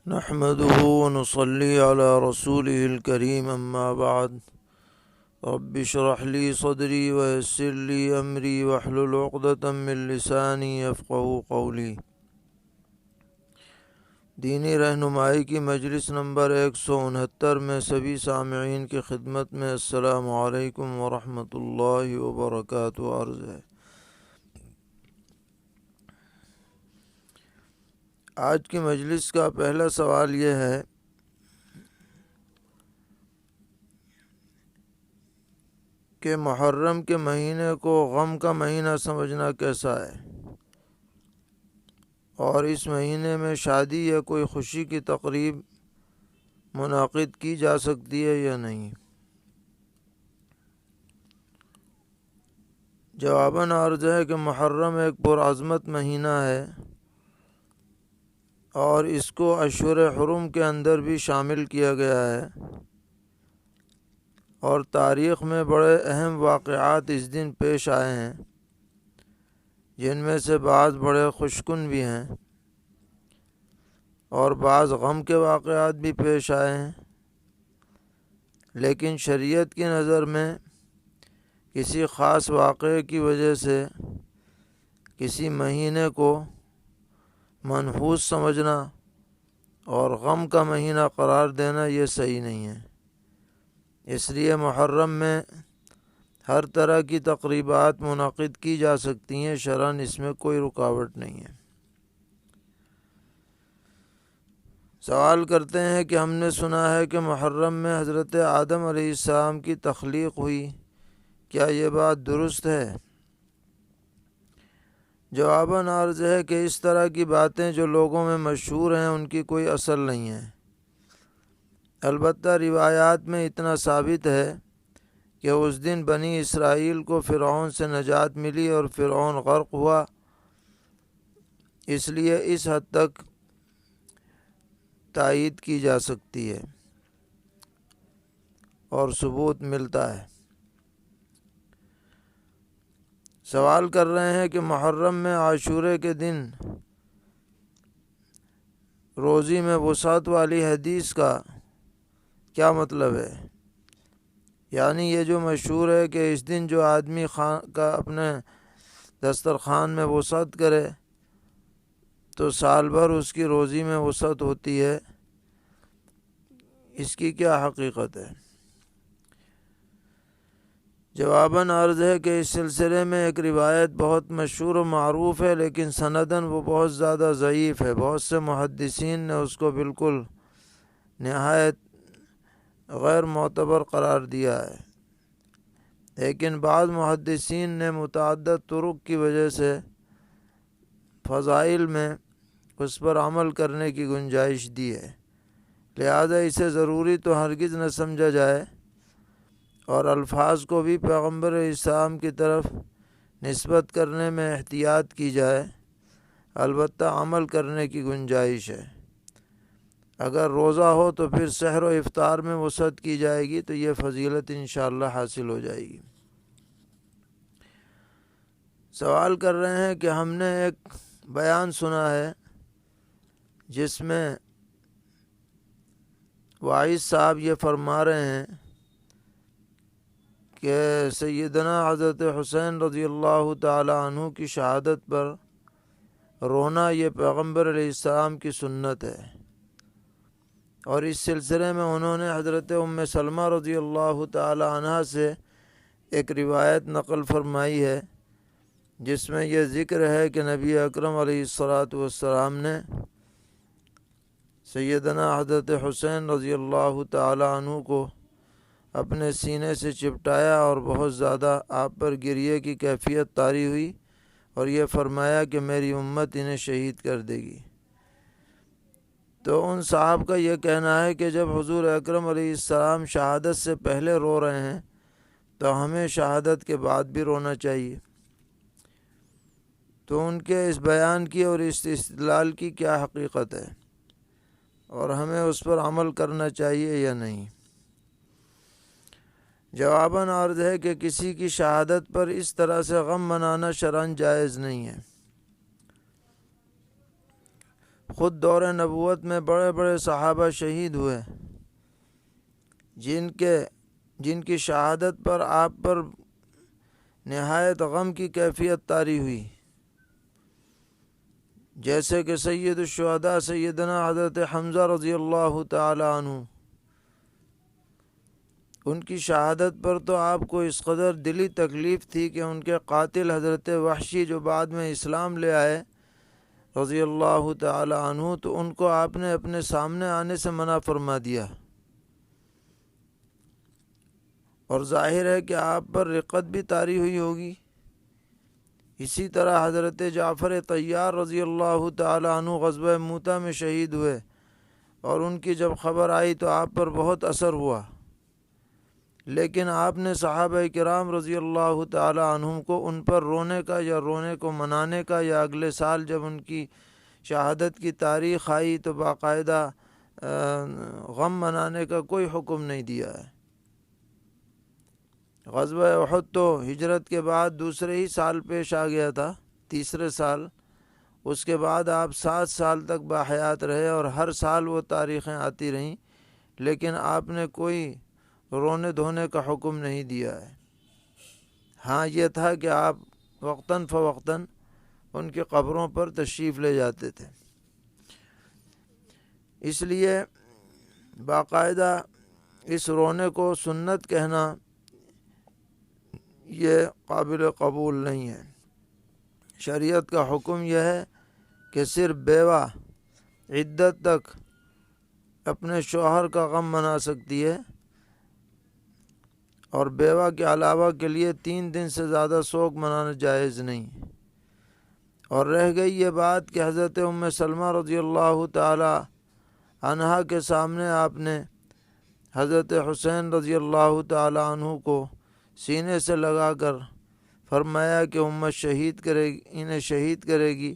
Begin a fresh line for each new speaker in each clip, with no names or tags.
نحمده ونصلي على رسوله الكريم أما بعد رب اشرح لي صدري ويسر لي أمري واحلل عقدة من لساني يفقهوا قولي۔ دینی رہنمائی کی مجلس نمبر 169 میں سبھی سامعین کی خدمت میں السلام علیکم ورحمۃ اللہ وبرکاتہ عرض ہے۔ آج کی مجلس کا پہلا سوال یہ ہے کہ محرم کے مہینے کو غم کا مہینہ سمجھنا کیسا ہے، اور اس مہینے میں شادی یا کوئی خوشی کی تقریب منعقد کی جا سکتی ہے یا نہیں؟ جواباً عرض ہے کہ محرم ایک پرعظمت مہینہ ہے اور اس کو اشہر حرم کے اندر بھی شامل کیا گیا ہے، اور تاریخ میں بڑے اہم واقعات اس دن پیش آئے ہیں، جن میں سے بعض بڑے خوشکن بھی ہیں اور بعض غم کے واقعات بھی پیش آئے ہیں۔ لیکن شریعت کی نظر میں کسی خاص واقعے کی وجہ سے کسی مہینے کو منحوس سمجھنا اور غم کا مہینہ قرار دینا یہ صحیح نہیں ہے۔ اس لیے محرم میں ہر طرح کی تقریبات منعقد کی جا سکتی ہیں، شرعاً اس میں کوئی رکاوٹ نہیں ہے۔ سوال کرتے ہیں کہ ہم نے سنا ہے کہ محرم میں حضرت آدم علیہ السلام کی تخلیق ہوئی، کیا یہ بات درست ہے؟ جواباً عرض ہے کہ اس طرح کی باتیں جو لوگوں میں مشہور ہیں ان کی کوئی اصل نہیں ہے۔ البتہ روایات میں اتنا ثابت ہے کہ اس دن بنی اسرائیل کو فرعون سے نجات ملی اور فرعون غرق ہوا، اس لیے اس حد تک تائید کی جا سکتی ہے اور ثبوت ملتا ہے۔ سوال کر رہے ہیں کہ محرم میں عاشورے کے دن روزی میں وسعت والی حدیث کا کیا مطلب ہے؟ یعنی یہ جو مشہور ہے کہ اس دن جو آدمی کا اپنے دسترخوان میں وسعت کرے تو سال بھر اس کی روزی میں وسعت ہوتی ہے، اس کی کیا حقیقت ہے؟ جواباً عرض ہے کہ اس سلسلے میں ایک روایت بہت مشہور و معروف ہے، لیکن سنداً وہ بہت زیادہ ضعیف ہے۔ بہت سے محدثین نے اس کو بالکل نہایت غیر معتبر قرار دیا ہے، لیکن بعض محدثین نے متعدد طرق کی وجہ سے فضائل میں اس پر عمل کرنے کی گنجائش دی ہے، لہذا اسے ضروری تو ہرگز نہ سمجھا جائے اور الفاظ کو بھی پیغمبر اسلام کی طرف نسبت کرنے میں احتیاط کی جائے۔ البتہ عمل کرنے کی گنجائش ہے۔ اگر روزہ ہو تو پھر سحر و افطار میں وسعت کی جائے گی تو یہ فضیلت انشاءاللہ حاصل ہو جائے گی۔ سوال کر رہے ہیں کہ ہم نے ایک بیان سنا ہے جس میں واعظ صاحب یہ فرما رہے ہیں کہ سیدنا حضرت حسین رضی اللہ تعالی عنہ کی شہادت پر رونا یہ پیغمبر علیہ السلام کی سنت ہے، اور اس سلسلے میں انہوں نے حضرت ام سلمہ رضی اللہ تعالی عنہ سے ایک روایت نقل فرمائی ہے جس میں یہ ذکر ہے کہ نبی اکرم علیہ الصلاۃ والسلام نے سیدنا حضرت حسین رضی اللہ تعالی عنہ کو اپنے سینے سے چپٹایا اور بہت زیادہ آپ پر گریے کی کیفیت طاری ہوئی، اور یہ فرمایا کہ میری امت انہیں شہید کر دے گی۔ تو ان صاحب کا یہ کہنا ہے کہ جب حضور اکرم علیہ السلام شہادت سے پہلے رو رہے ہیں تو ہمیں شہادت کے بعد بھی رونا چاہیے۔ تو ان کے اس بیان کی اور اس استدلال کی کیا حقیقت ہے، اور ہمیں اس پر عمل کرنا چاہیے یا نہیں؟ جواباً عرض ہے کہ کسی کی شہادت پر اس طرح سے غم منانا شرعاً جائز نہیں ہے۔ خود دور نبوت میں بڑے بڑے صحابہ شہید ہوئے، جن کی شہادت پر آپ پر نہایت غم کی کیفیت طاری ہوئی، جیسے کہ سید الشہداء سیدنا حضرت حمزہ رضی اللہ تعالی عنہ، ان کی شہادت پر تو آپ کو اس قدر دلی تکلیف تھی کہ ان کے قاتل حضرت وحشی جو بعد میں اسلام لے آئے رضی اللہ تعالی عنہ، تو ان کو آپ نے اپنے سامنے آنے سے منع فرما دیا، اور ظاہر ہے کہ آپ پر رقت بھی طاری ہوئی ہوگی۔ اسی طرح حضرت جعفر طیار رضی اللہ تعالی عنہ غزوہ موتہ میں شہید ہوئے، اور ان کی جب خبر آئی تو آپ پر بہت اثر ہوا، لیکن آپ نے صحابہ کرام رضی اللہ تعالی عنہم کو ان پر رونے کا یا رونے کو منانے کا یا اگلے سال جب ان کی شہادت کی تاریخ آئی تو باقاعدہ غم منانے کا کوئی حکم نہیں دیا ہے۔ غزوہ احد تو ہجرت کے بعد دوسرے ہی سال پیش آ گیا تھا، تیسرے سال۔ اس کے بعد آپ 7 سال تک باحیات رہے اور ہر سال وہ تاریخیں آتی رہیں، لیکن آپ نے کوئی رونے دھونے کا حکم نہیں دیا ہے۔ ہاں یہ تھا کہ آپ وقتاً فوقتاً ان کی قبروں پر تشریف لے جاتے تھے۔ اس لیے باقاعدہ اس رونے کو سنت کہنا یہ قابل قبول نہیں ہے۔ شریعت کا حکم یہ ہے کہ صرف بیوہ عدت تک اپنے شوہر کا غم منا سکتی ہے، اور بیوہ کے علاوہ کے لیے 3 دن سے زیادہ سوگ منانا جائز نہیں۔ اور رہ گئی یہ بات کہ حضرت ام سلمہ رضی اللہ تعالی عنہا کے سامنے آپ نے حضرت حسین رضی اللہ تعالی عنہ کو سینے سے لگا کر فرمایا کہ امت انہیں شہید کرے گی،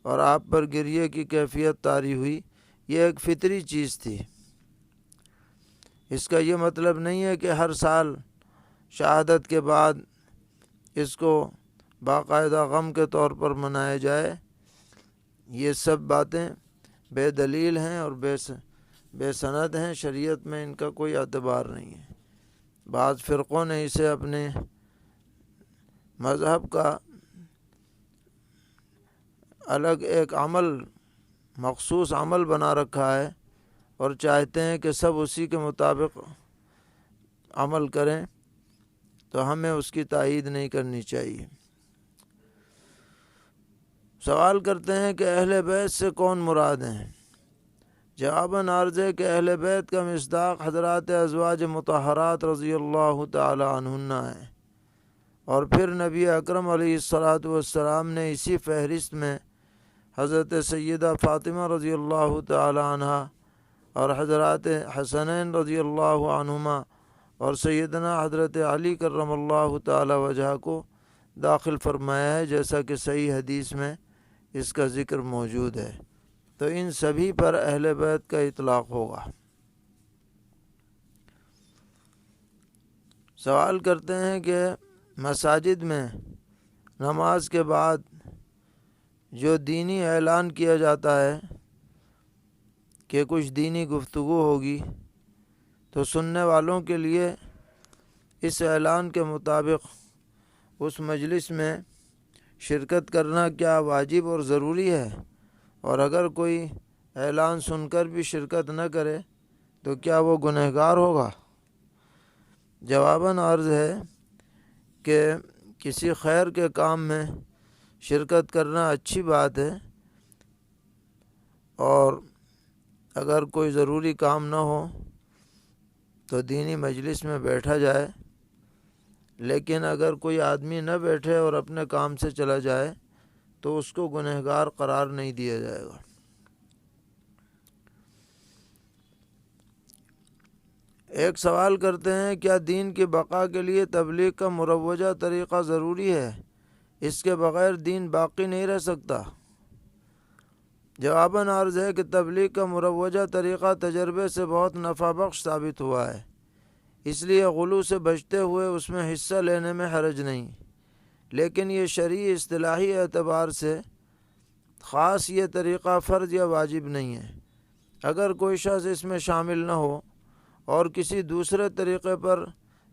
اور آپ پر گریے کی کیفیت طاری ہوئی۔ یہ ایک فطری چیز تھی۔ اس کا یہ مطلب نہیں ہے کہ ہر سال شہادت کے بعد اس کو باقاعدہ غم کے طور پر منایا جائے۔ یہ سب باتیں بے دلیل ہیں اور بے سند ہیں، شریعت میں ان کا کوئی اعتبار نہیں ہے۔ بعض فرقوں نے اسے اپنے مذہب کا الگ ایک مخصوص عمل بنا رکھا ہے، اور چاہتے ہیں کہ سب اسی کے مطابق عمل کریں، تو ہمیں اس کی تائید نہیں کرنی چاہیے۔ سوال کرتے ہیں کہ اہل بیت سے کون مراد ہیں؟ جواباً عرض ہے کہ اہل بیت کا مصداق حضرات ازواج مطہرات رضی اللہ تعالی عنہن ہیں، اور پھر نبی اکرم علیہ الصلاۃ والسلام نے اسی فہرست میں حضرت سیدہ فاطمہ رضی اللہ تعالی عنہا اور حضرات حسنین رضی اللہ عنہما اور سیدنا حضرت علی کرم اللہ تعالی وجہ کو داخل فرمایا ہے، جیسا کہ صحیح حدیث میں اس کا ذکر موجود ہے۔ تو ان سبھی پر اہل بیت کا اطلاق ہوگا۔ سوال کرتے ہیں کہ مساجد میں نماز کے بعد جو دینی اعلان کیا جاتا ہے کہ کچھ دینی گفتگو ہوگی، تو سننے والوں کے لیے اس اعلان کے مطابق اس مجلس میں شرکت کرنا کیا واجب اور ضروری ہے؟ اور اگر کوئی اعلان سن کر بھی شرکت نہ کرے تو کیا وہ گنہگار ہوگا؟ جواباً عرض ہے کہ کسی خیر کے کام میں شرکت کرنا اچھی بات ہے، اور اگر کوئی ضروری کام نہ ہو تو دینی مجلس میں بیٹھا جائے، لیکن اگر کوئی آدمی نہ بیٹھے اور اپنے کام سے چلا جائے تو اس کو گنہگار قرار نہیں دیا جائے گا۔ ایک سوال کرتے ہیں کیا دین کی بقا کے لیے تبلیغ کا مروجہ طریقہ ضروری ہے؟ اس کے بغیر دین باقی نہیں رہ سکتا۔ جواباً عرض ہے کہ تبلیغ کا مروجہ طریقہ تجربے سے بہت نفع بخش ثابت ہوا ہے، اس لیے غلو سے بچتے ہوئے اس میں حصہ لینے میں حرج نہیں، لیکن یہ شرعی اصطلاحی اعتبار سے خاص یہ طریقہ فرض یا واجب نہیں ہے۔ اگر کوئی شخص اس میں شامل نہ ہو اور کسی دوسرے طریقے پر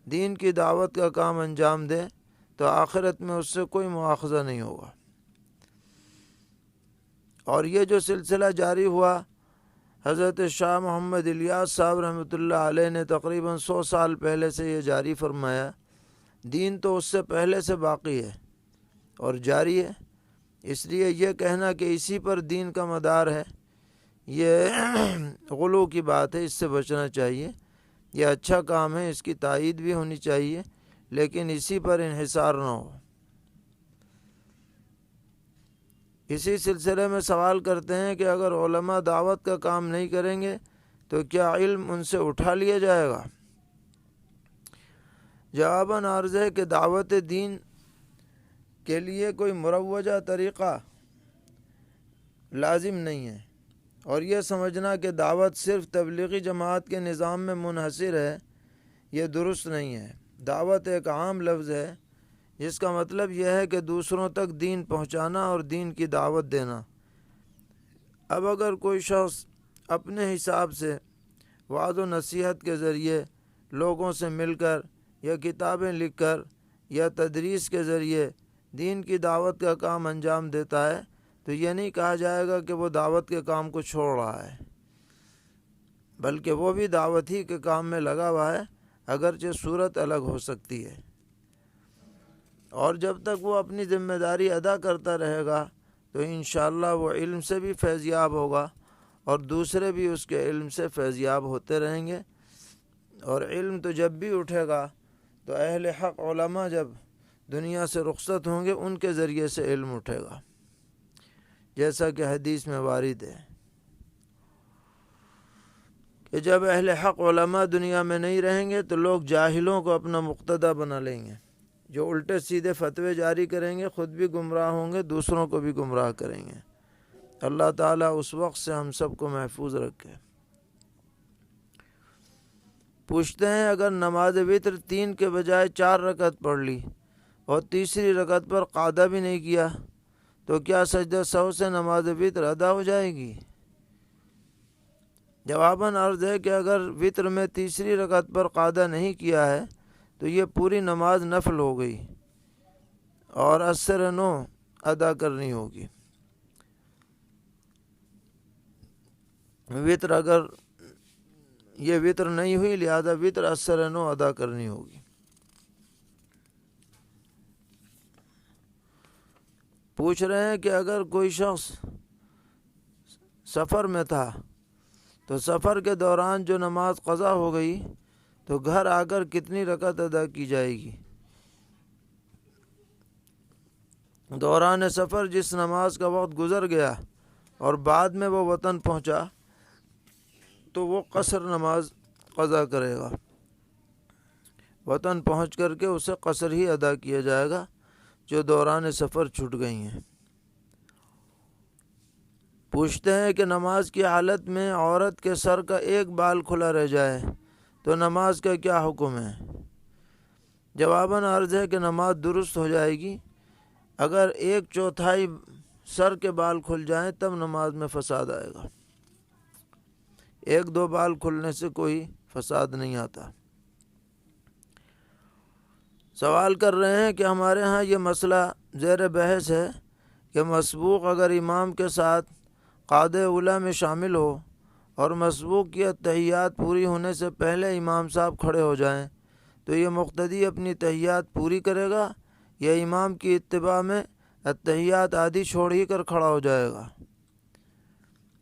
دین کی دعوت کا کام انجام دے تو آخرت میں اس سے کوئی مواخذہ نہیں ہوگا۔ اور یہ جو سلسلہ جاری ہوا، حضرت شاہ محمد الیاس صاحب رحمۃ اللہ علیہ نے تقریباً 100 سال پہلے سے یہ جاری فرمایا۔ دین تو اس سے پہلے سے باقی ہے اور جاری ہے، اس لیے یہ کہنا کہ اسی پر دین کا مدار ہے یہ غلو کی بات ہے، اس سے بچنا چاہیے۔ یہ اچھا کام ہے، اس کی تائید بھی ہونی چاہیے، لیکن اسی پر انحصار نہ ہو۔ اسی سلسلے میں سوال کرتے ہیں کہ اگر علماء دعوت کا کام نہیں کریں گے تو کیا علم ان سے اٹھا لیا جائے گا؟ جواباً عرض ہے کہ دعوت دین کے لیے کوئی مروجہ طریقہ لازم نہیں ہے، اور یہ سمجھنا کہ دعوت صرف تبلیغی جماعت کے نظام میں منحصر ہے یہ درست نہیں ہے۔ دعوت ایک عام لفظ ہے جس کا مطلب یہ ہے کہ دوسروں تک دین پہنچانا اور دین کی دعوت دینا۔ اب اگر کوئی شخص اپنے حساب سے وعظ و نصیحت کے ذریعے لوگوں سے مل کر یا کتابیں لکھ کر یا تدریس کے ذریعے دین کی دعوت کا کام انجام دیتا ہے تو یہ نہیں کہا جائے گا کہ وہ دعوت کے کام کو چھوڑ رہا ہے، بلکہ وہ بھی دعوت ہی کے کام میں لگا ہوا ہے، اگرچہ صورت الگ ہو سکتی ہے۔ اور جب تک وہ اپنی ذمہ داری ادا کرتا رہے گا تو انشاءاللہ وہ علم سے بھی فیضیاب ہوگا اور دوسرے بھی اس کے علم سے فیضیاب ہوتے رہیں گے۔ اور علم تو جب بھی اٹھے گا تو اہل حق علماء جب دنیا سے رخصت ہوں گے ان کے ذریعے سے علم اٹھے گا، جیسا کہ حدیث میں وارد ہے کہ جب اہل حق علماء دنیا میں نہیں رہیں گے تو لوگ جاہلوں کو اپنا مقتدی بنا لیں گے، جو الٹے سیدھے فتوے جاری کریں گے، خود بھی گمراہ ہوں گے، دوسروں کو بھی گمراہ کریں گے۔ اللہ تعالیٰ اس وقت سے ہم سب کو محفوظ رکھے۔ پوچھتے ہیں اگر نماز وتر 3 کے بجائے 4 رکعت پڑھ لی اور تیسری رکعت پر قعدہ بھی نہیں کیا تو کیا سجدہ سہو سے نماز وتر ادا ہو جائے گی؟ جواباً عرض ہے کہ اگر وتر میں تیسری رکعت پر قعدہ نہیں کیا ہے تو یہ پوری نماز نفل ہو گئی اور اثر نو ادا کرنی ہوگی۔ وتر اگر یہ وتر نہیں ہوئی لہذا وتر اثر نو ادا کرنی ہوگی۔ پوچھ رہے ہیں کہ اگر کوئی شخص سفر میں تھا تو سفر کے دوران جو نماز قضا ہو گئی تو گھر آ کر کتنی رکعت ادا کی جائے گی؟ دوران سفر جس نماز کا وقت گزر گیا اور بعد میں وہ وطن پہنچا تو وہ قصر نماز قضا کرے گا۔ وطن پہنچ کر کے اسے قصر ہی ادا کیا جائے گا جو دوران سفر چھوٹ گئی ہیں۔ پوچھتے ہیں کہ نماز کی حالت میں عورت کے سر کا ایک بال کھلا رہ جائے تو نماز کا کیا حکم ہے؟ جواباً عرض ہے کہ نماز درست ہو جائے گی۔ اگر 1/4 سر کے بال کھل جائیں تب نماز میں فساد آئے گا، 1-2 بال کھلنے سے کوئی فساد نہیں آتا۔ سوال کر رہے ہیں کہ ہمارے ہاں یہ مسئلہ زیر بحث ہے کہ مسبوق اگر امام کے ساتھ قعدہ اولیٰ میں شامل ہو اور مسبوق کی اتحیات پوری ہونے سے پہلے امام صاحب کھڑے ہو جائیں تو یہ مقتدی اپنی تحیات پوری کرے گا یا امام کی اتباع میں اتحیات آدھی چھوڑ ہی کر کھڑا ہو جائے گا؟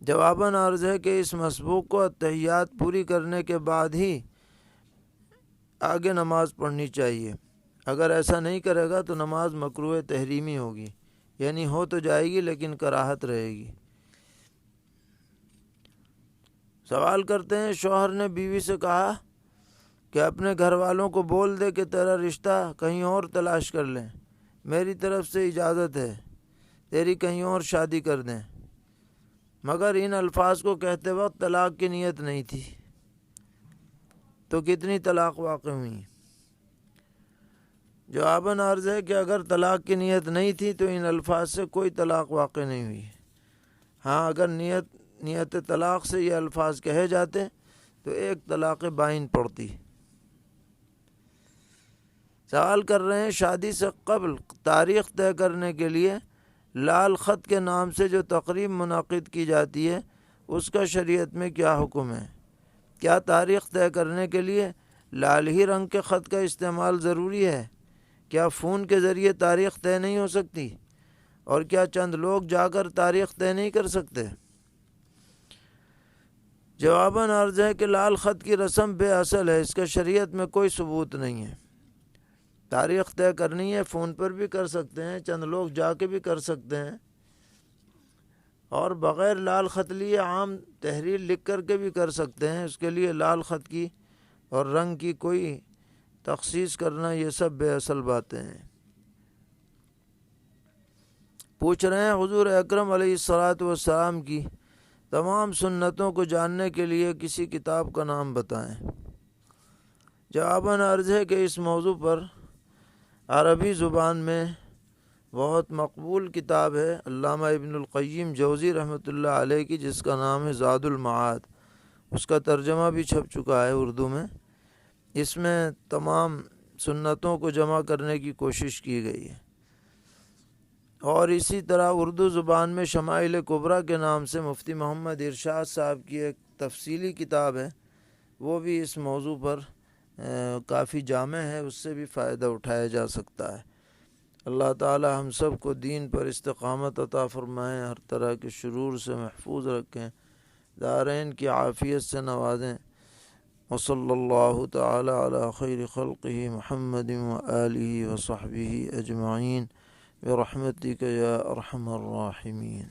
جواباً عرض ہے کہ اس مسبوق کو اتحیات پوری کرنے کے بعد ہی آگے نماز پڑھنی چاہیے۔ اگر ایسا نہیں کرے گا تو نماز مکروہ تحریمی ہوگی، یعنی ہو تو جائے گی لیکن کراہت رہے گی۔ سوال کرتے ہیں شوہر نے بیوی سے کہا کہ اپنے گھر والوں کو بول دے کہ تیرا رشتہ کہیں اور تلاش کر لیں، میری طرف سے اجازت ہے، تیری کہیں اور شادی کر دیں، مگر ان الفاظ کو کہتے وقت طلاق کی نیت نہیں تھی، تو کتنی طلاق واقع ہوئی؟ جواباً عرض ہے کہ اگر طلاق کی نیت نہیں تھی تو ان الفاظ سے کوئی طلاق واقع نہیں ہوئی، ہاں اگر نیت طلاق سے یہ الفاظ کہے جاتے تو ایک طلاق بائن پڑتی۔ سوال کر رہے ہیں شادی سے قبل تاریخ طے کرنے کے لیے لال خط کے نام سے جو تقریب منعقد کی جاتی ہے اس کا شریعت میں کیا حکم ہے؟ کیا تاریخ طے کرنے کے لیے لال ہی رنگ کے خط کا استعمال ضروری ہے؟ کیا فون کے ذریعے تاریخ طے نہیں ہو سکتی؟ اور کیا چند لوگ جا کر تاریخ طے نہیں کر سکتے؟ جواباً عرض ہے کہ لال خط کی رسم بے اصل ہے، اس کا شریعت میں کوئی ثبوت نہیں ہے۔ تاریخ طے کرنی ہے فون پر بھی کر سکتے ہیں، چند لوگ جا کے بھی کر سکتے ہیں، اور بغیر لال خط لیے عام تحریر لکھ کر کے بھی کر سکتے ہیں۔ اس کے لیے لال خط کی اور رنگ کی کوئی تخصیص کرنا یہ سب بے اصل باتیں ہیں۔ پوچھ رہے ہیں حضور اکرم علیہ الصلاۃ والسلام کی تمام سنتوں کو جاننے کے لیے کسی کتاب کا نام بتائیں۔ جواباً عرض ہے کہ اس موضوع پر عربی زبان میں بہت مقبول کتاب ہے علامہ ابن القیم جوزی رحمۃ اللہ علیہ کی، جس کا نام ہے زاد المعاد۔ اس کا ترجمہ بھی چھپ چکا ہے اردو میں۔ اس میں تمام سنتوں کو جمع کرنے کی کوشش کی گئی ہے۔ اور اسی طرح اردو زبان میں شمائل کبریٰ کے نام سے مفتی محمد ارشاد صاحب کی ایک تفصیلی کتاب ہے، وہ بھی اس موضوع پر کافی جامع ہے، اس سے بھی فائدہ اٹھایا جا سکتا ہے۔ اللہ تعالی ہم سب کو دین پر استقامت عطا فرمائیں، ہر طرح کے شرور سے محفوظ رکھیں، دارین کی عافیت سے نوازیں۔ وصلی اللہ تعالی علی خیر خلقہ محمد وآلہ وصحبہ اجمعین برحمتک یا ارحم الراحمین۔